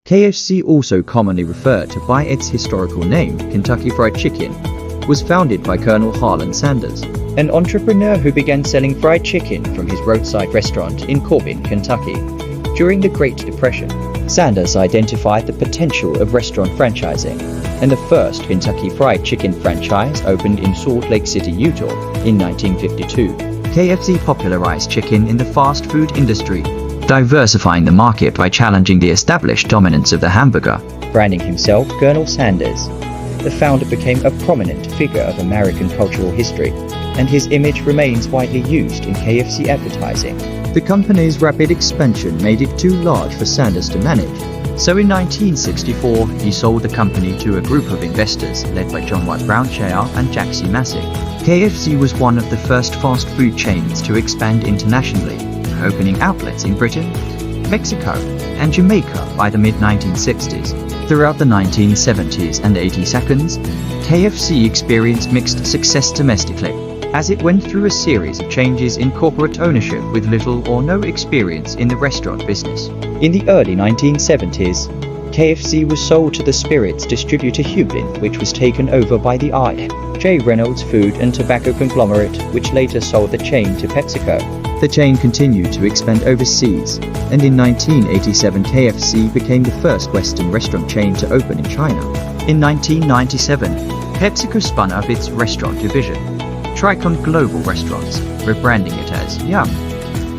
KFC, also commonly referred to by its historical name, Kentucky Fried Chicken, was founded by Colonel Harlan Sanders, an entrepreneur who began selling fried chicken from his roadside restaurant in Corbin, Kentucky, during the Great Depression. Sanders identified the potential of restaurant franchising, and the first Kentucky Fried Chicken franchise opened in Salt Lake City, Utah, in 1952. KFC popularized chicken in the fast food industry, diversifying the market by challenging the established dominance of the hamburger. Branding himself Colonel Sanders, the founder became a prominent figure of American cultural history, and his image remains widely used in KFC advertising. The company's rapid expansion made it too large for Sanders to manage, so in 1964 he sold the company to a group of investors led by John White Brown Chair and Jack C. Massick. KFC was one of the first fast food chains to expand internationally, opening outlets in Britain, Mexico, and Jamaica by the mid-1960s. Throughout the 1970s and 80s, KFC experienced mixed success domestically, as it went through a series of changes in corporate ownership with little or no experience in the restaurant business. In the early 1970s, KFC was sold to the spirits distributor Hublin, which was taken over by the R.J. Reynolds Food and Tobacco conglomerate, which later sold the chain to PepsiCo. The chain continued to expand overseas, and in 1987 KFC became the first Western restaurant chain to open in China. In 1997, PepsiCo spun off its restaurant division, Tricon Global Restaurants, rebranding it as Yum!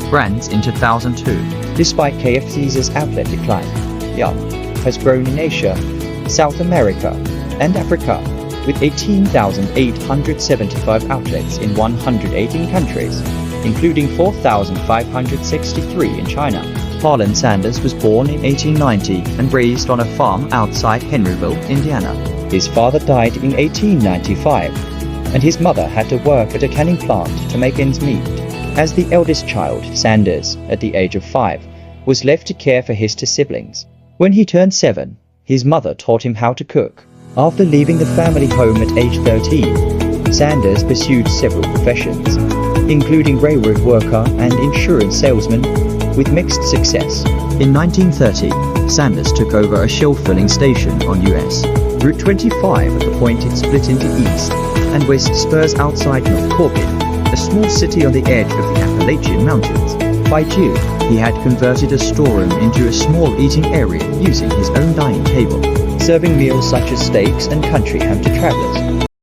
Brands in 2002. Despite KFC's outlet decline, Yum! Has grown in Asia, South America, and Africa, with 18,875 outlets in 118 countries, including 4,563 in China. Harlan Sanders was born in 1890 and raised on a farm outside Henryville, Indiana. His father died in 1895, and his mother had to work at a canning plant to make ends meet. As the eldest child, Sanders, at the age of 5, was left to care for his two siblings. When he turned 7, his mother taught him how to cook. After leaving the family home at age 13, Sanders pursued several professions, including railroad worker and insurance salesman, with mixed success. In 1930, Sanders took over a Shell filling station on US Route 25 at the point it split into East and West spurs outside North Corbin, a small city on the edge of the Appalachian Mountains. By June, he had converted a storeroom into a small eating area using his own dining table, serving meals such as steaks and country ham to travelers.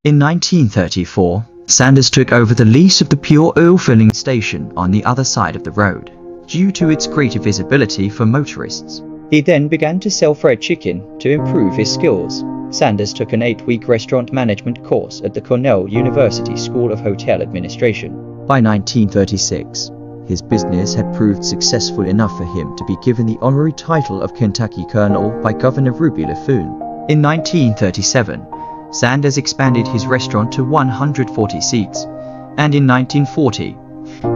In 1934, Sanders took over the lease of the pure oil filling station on the other side of the road, due to its greater visibility for motorists. He then began to sell fried chicken to improve his skills. Sanders took an 8-week restaurant management course at the Cornell University School of Hotel Administration. By 1936, his business had proved successful enough for him to be given the honorary title of Kentucky Colonel by Governor Ruby Laffoon. In 1937, Sanders expanded his restaurant to 140 seats, and in 1940,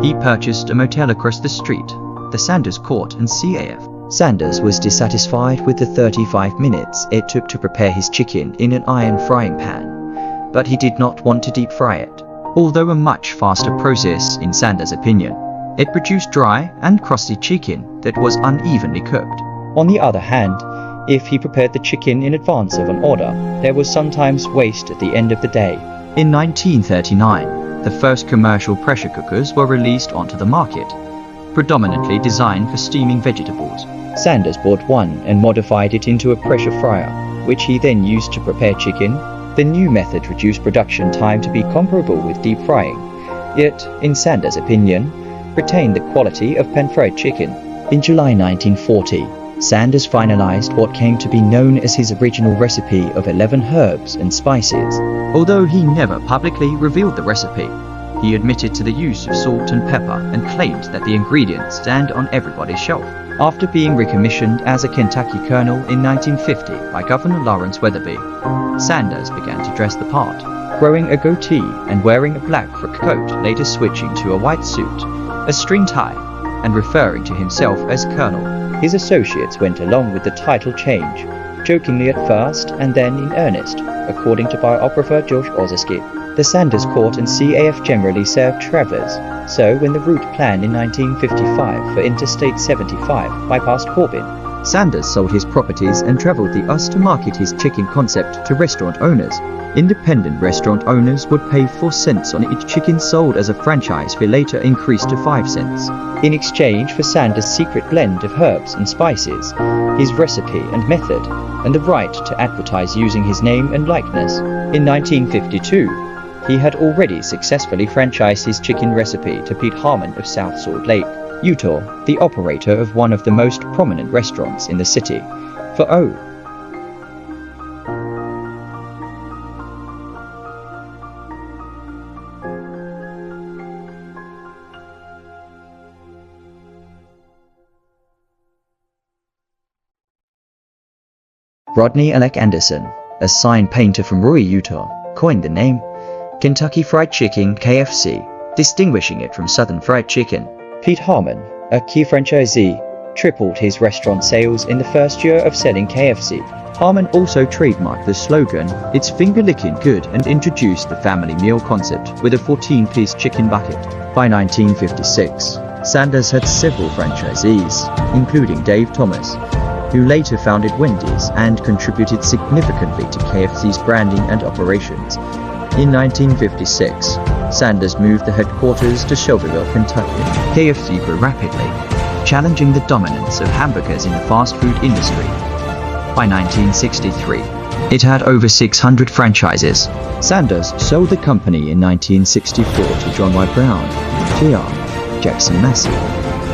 he purchased a motel across the street, the Sanders Court and CAF. Sanders was dissatisfied with the 35 minutes it took to prepare his chicken in an iron frying pan, but he did not want to deep fry it. Although a much faster process in Sanders' opinion, it produced dry and crusty chicken that was unevenly cooked. On the other hand, if he prepared the chicken in advance of an order, there was sometimes waste at the end of the day. In 1939, the first commercial pressure cookers were released onto the market, predominantly designed for steaming vegetables. Sanders bought one and modified it into a pressure fryer, which he then used to prepare chicken. The new method reduced production time to be comparable with deep frying, yet, in Sanders' opinion, retained the quality of pan-fried chicken. In July 1940, Sanders finalized what came to be known as his original recipe of 11 herbs and spices. Although he never publicly revealed the recipe, he admitted to the use of salt and pepper and claimed that the ingredients stand on everybody's shelf. After being recommissioned as a Kentucky colonel in 1950 by Governor Lawrence Weatherby, Sanders began to dress the part, growing a goatee and wearing a black frock coat, later switching to a white suit, a string tie, and referring to himself as Colonel. His associates went along with the title change, jokingly at first and then in earnest, according to biographer George Ozersky. The Sanders Court and CAF generally served travelers, so when the route plan in 1955 for Interstate 75 bypassed Corbin, Sanders sold his properties and traveled the US to market his chicken concept to restaurant owners. Independent restaurant owners would pay 4 cents on each chicken sold as a franchise fee later increased to 5 cents. In exchange for Sanders' secret blend of herbs and spices, his recipe and method, and the right to advertise using his name and likeness. In 1952, he had already successfully franchised his chicken recipe to Pete Harmon of South Salt Lake, Utah, the operator of one of the most prominent restaurants in the city. For Rodney Alec Anderson, a sign painter from Roy, Utah, coined the name Kentucky Fried Chicken KFC, distinguishing it from Southern Fried Chicken. Pete Harmon, a key franchisee, tripled his restaurant sales in the first year of selling KFC. Harmon also trademarked the slogan, "It's finger-licking good," and introduced the family meal concept with a 14-piece chicken bucket. By 1956, Sanders had several franchisees, including Dave Thomas, who later founded Wendy's and contributed significantly to KFC's branding and operations. In 1956, Sanders moved the headquarters to Shelbyville, Kentucky. KFC grew rapidly, challenging the dominance of hamburgers in the fast food industry. By 1963, it had over 600 franchises. Sanders sold the company in 1964 to John Y. Brown, Jr., Jackson Massey,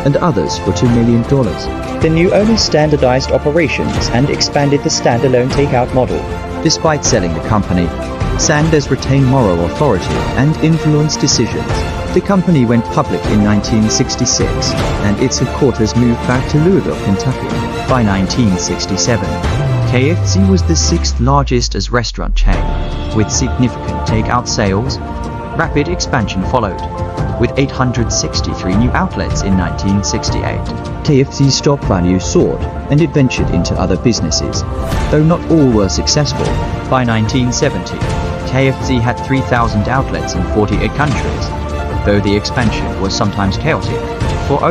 and others for $2 million. The new owners standardized operations and expanded the standalone takeout model. Despite selling the company, Sanders retained moral authority and influenced decisions. The company went public in 1966, and its headquarters moved back to Louisville, Kentucky. By 1967, KFC was the 6th largest as restaurant chain, with significant takeout sales. Rapid expansion followed, with 863 new outlets in 1968. KFC's stock value soared, and it ventured into other businesses, though not all were successful. By 1970, KFC had 3,000 outlets in 48 countries, though the expansion was sometimes chaotic. For